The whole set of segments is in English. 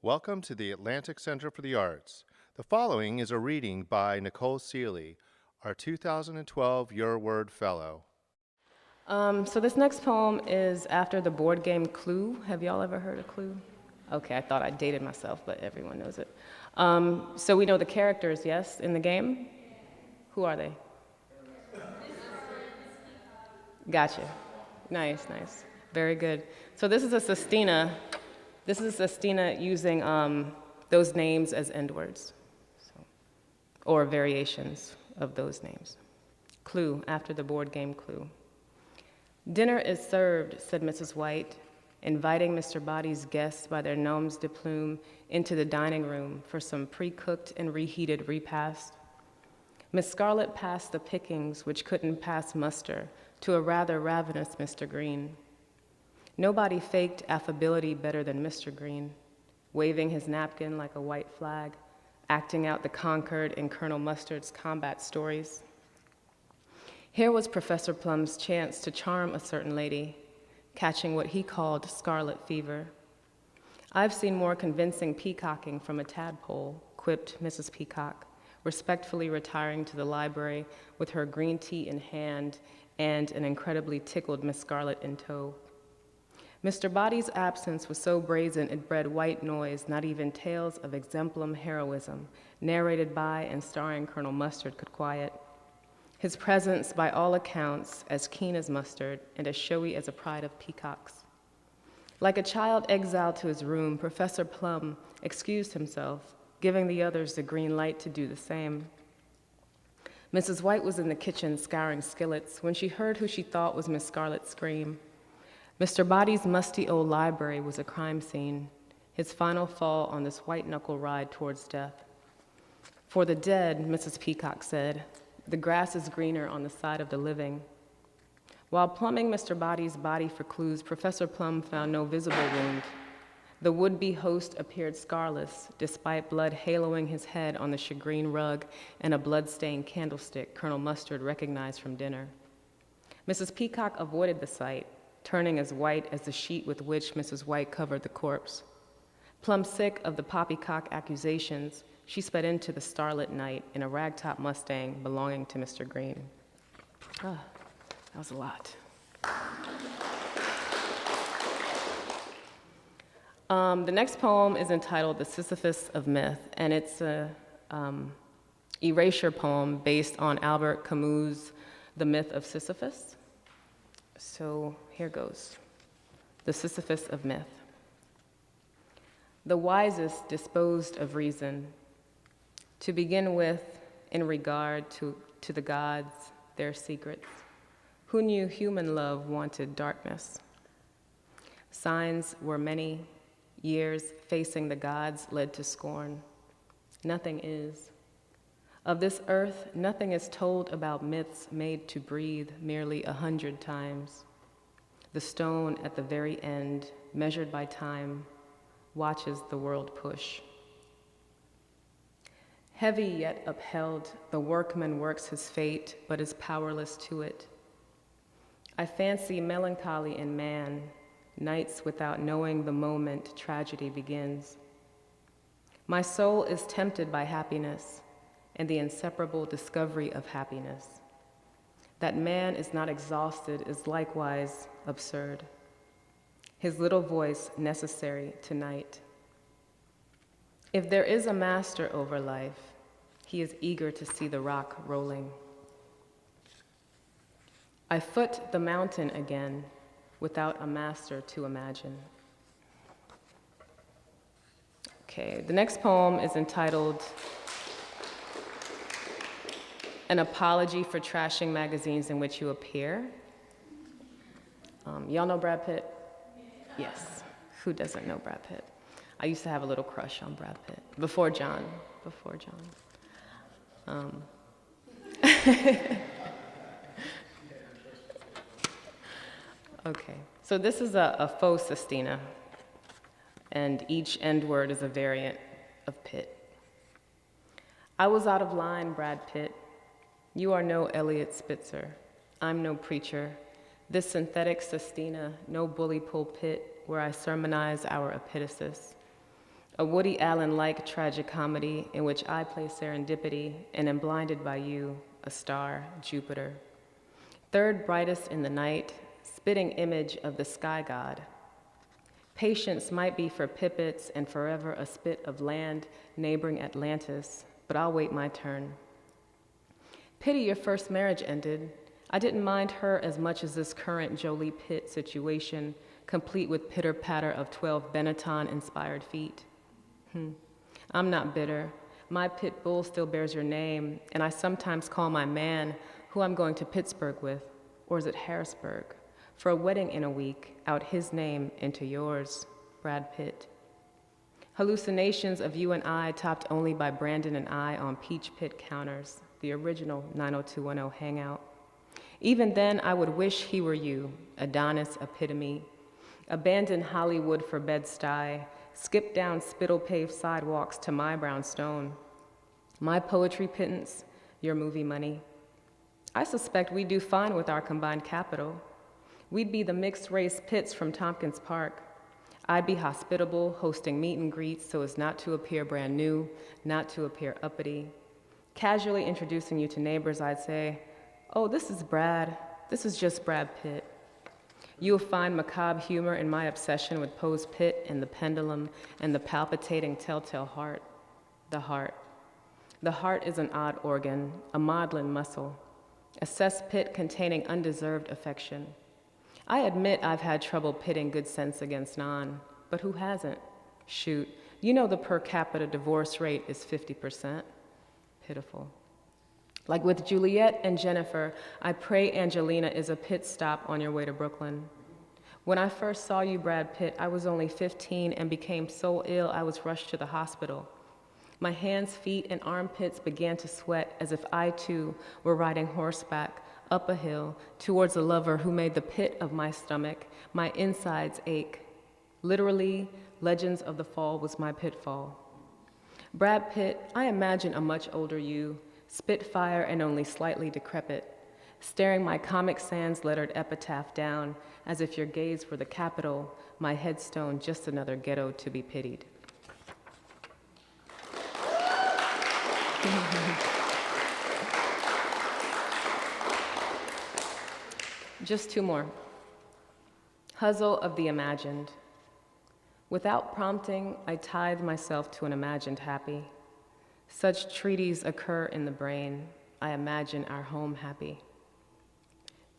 Welcome to the Atlantic Center for the Arts. The following is a reading by Nicole Sealey, our 2012 Your Word Fellow. So this next poem is after the board game Clue. Have y'all ever heard of Clue? Okay, I thought I dated myself, but everyone knows it. So we know the characters, yes, in the game? Who are they? Gotcha. Nice. Very good. So this is a sestina. This is a sestina using those names as end words, or variations of those names. Clue, after the board game Clue. "Dinner is served," said Mrs. White, inviting Mr. Body's guests by their noms de plume into the dining room for some pre-cooked and reheated repast. Miss Scarlett passed the pickings, which couldn't pass muster, to a rather ravenous Mr. Green. Nobody faked affability better than Mr. Green, waving his napkin like a white flag, acting out the Concord in Colonel Mustard's combat stories. Here was Professor Plum's chance to charm a certain lady, catching what he called scarlet fever. "I've seen more convincing peacocking from a tadpole," quipped Mrs. Peacock, respectfully retiring to the library with her green tea in hand and an incredibly tickled Miss Scarlett in tow. Mr. Body's absence was so brazen it bred white noise not even tales of exemplum heroism, narrated by and starring Colonel Mustard, could quiet. His presence, by all accounts, as keen as mustard and as showy as a pride of peacocks. Like a child exiled to his room, Professor Plum excused himself, giving the others the green light to do the same. Mrs. White was in the kitchen scouring skillets when she heard who she thought was Miss Scarlett scream. Mr. Body's musty old library was a crime scene, his final fall on this white-knuckle ride towards death. "For the dead," Mrs. Peacock said, "the grass is greener on the side of the living." While plumbing Mr. Body's body for clues, Professor Plum found no visible wound. The would-be host appeared scarless, despite blood haloing his head on the shagreen rug and a blood-stained candlestick Colonel Mustard recognized from dinner. Mrs. Peacock avoided the sight, turning as white as the sheet with which Mrs. White covered the corpse. Plum sick of the poppycock accusations, she sped into the starlit night in a ragtop Mustang belonging to Mr. Green. That was a lot. The next poem is entitled The Sisyphus of Myth, and it's an erasure poem based on Albert Camus' The Myth of Sisyphus. So here goes. The Sisyphus of Myth. "The wisest disposed of reason. To begin with, in regard to the gods, their secrets. Who knew human love wanted darkness? Signs were many. Years facing the gods led to scorn. Nothing is. Of this earth, nothing is told about myths made to breathe merely 100 times. The stone at the very end, measured by time, watches the world push. Heavy yet upheld, the workman works his fate, but is powerless to it. I fancy melancholy in man, nights without knowing the moment tragedy begins. My soul is tempted by happiness and the inseparable discovery of happiness. That man is not exhausted is likewise absurd. His little voice necessary tonight. If there is a master over life, he is eager to see the rock rolling. I foot the mountain again, without a master to imagine." Okay, the next poem is entitled An Apology for Trashing Magazines in Which You Appear. Y'all know Brad Pitt? Yes. Who doesn't know Brad Pitt? I used to have a little crush on Brad Pitt. Before John. Okay, so this is a faux sestina, and each end word is a variant of Pitt. "I was out of line, Brad Pitt. You are no Elliot Spitzer. I'm no preacher. This synthetic sestina, no bully pulpit where I sermonize our epitasis. a Woody Allen-like tragicomedy in which I play serendipity and am blinded by you, a star, Jupiter. Third brightest in the night, spitting image of the sky god. Patience might be for pipits and forever a spit of land neighboring Atlantis, but I'll wait my turn. Pity your first marriage ended. I didn't mind her as much as this current Jolie Pitt situation, complete with pitter-patter of 12 Benetton-inspired feet. I'm not bitter. My pit bull still bears your name, and I sometimes call my man, who I'm going to Pittsburgh with, or is it Harrisburg, for a wedding in a week, out his name into yours, Brad Pitt. Hallucinations of you and I topped only by Brandon and I on Peach Pit counters, the original 90210 hangout. Even then, I would wish he were you, Adonis epitome. Abandon Hollywood for Bed-Stuy, skip down spittle-paved sidewalks to my brownstone. My poetry pittance, your movie money. I suspect we'd do fine with our combined capital. We'd be the mixed-race Pitts from Tompkins Park. I'd be hospitable, hosting meet and greets so as not to appear brand new, not to appear uppity. Casually introducing you to neighbors, I'd say, "Oh, this is Brad. This is just Brad Pitt." You'll find macabre humor in my obsession with Poe's Pitt and the pendulum and the palpitating telltale heart. The heart. The heart is an odd organ, a maudlin muscle, a cesspit containing undeserved affection. I admit I've had trouble pitting good sense against non, but who hasn't? Shoot, you know the per capita divorce rate is 50%. Pitiful. Like with Juliet and Jennifer, I pray Angelina is a pit stop on your way to Brooklyn. When I first saw you, Brad Pitt, I was only 15 and became so ill I was rushed to the hospital. My hands, feet, and armpits began to sweat as if I too were riding horseback up a hill towards a lover who made the pit of my stomach, my insides ache. Literally, Legends of the Fall was my pitfall. Brad Pitt, I imagine a much older you, spitfire and only slightly decrepit, staring my Comic Sans lettered epitaph down as if your gaze were the capital, my headstone just another ghetto to be pitied. Just two more. Hustle of the imagined. Without prompting, I tithe myself to an imagined happy. Such treaties occur in the brain. I imagine our home happy.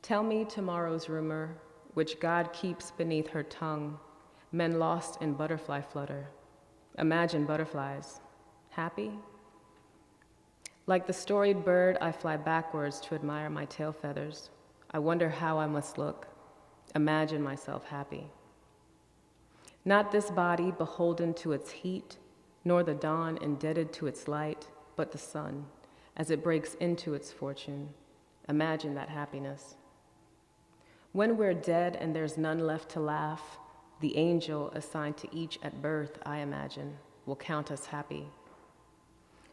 Tell me tomorrow's rumor, which God keeps beneath her tongue, men lost in butterfly flutter. Imagine butterflies. Happy? Like the storied bird, I fly backwards to admire my tail feathers. I wonder how I must look. Imagine myself happy. Not this body beholden to its heat, nor the dawn indebted to its light, but the sun, as it breaks into its fortune. Imagine that happiness. When we're dead and there's none left to laugh, the angel assigned to each at birth, I imagine, will count us happy.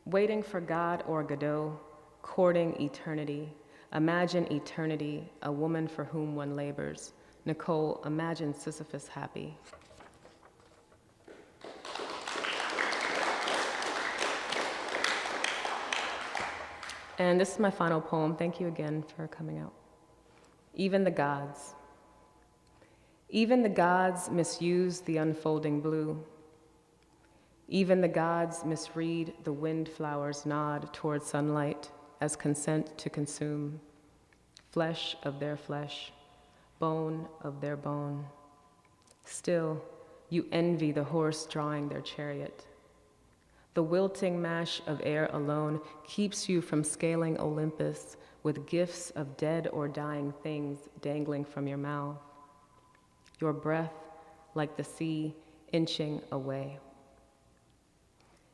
Waiting for God or Godot, courting eternity. Imagine eternity, a woman for whom one labors. Nicole, imagine Sisyphus happy. And this is my final poem. Thank you again for coming out. Even the gods. Even the gods misuse the unfolding blue. Even the gods misread the windflower's nod toward sunlight as consent to consume. Flesh of their flesh, bone of their bone. Still, you envy the horse drawing their chariot. The wilting mash of air alone keeps you from scaling Olympus with gifts of dead or dying things dangling from your mouth. Your breath, like the sea, inching away.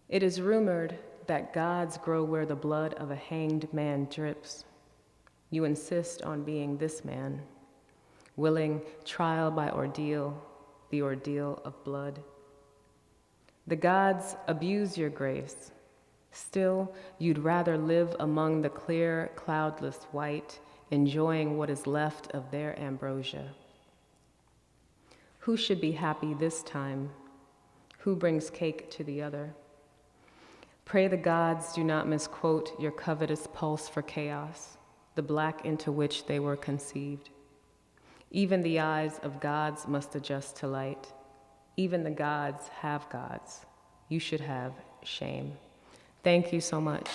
It is rumored that gods grow where the blood of a hanged man drips. You insist on being this man, willing trial by ordeal, the ordeal of blood. The gods abuse your grace. Still, you'd rather live among the clear, cloudless white, enjoying what is left of their ambrosia. Who should be happy this time? Who brings cake to the other? Pray the gods do not misquote your covetous pulse for chaos, the black into which they were conceived. Even the eyes of gods must adjust to light. Even the gods have gods. You should have shame. Thank you so much.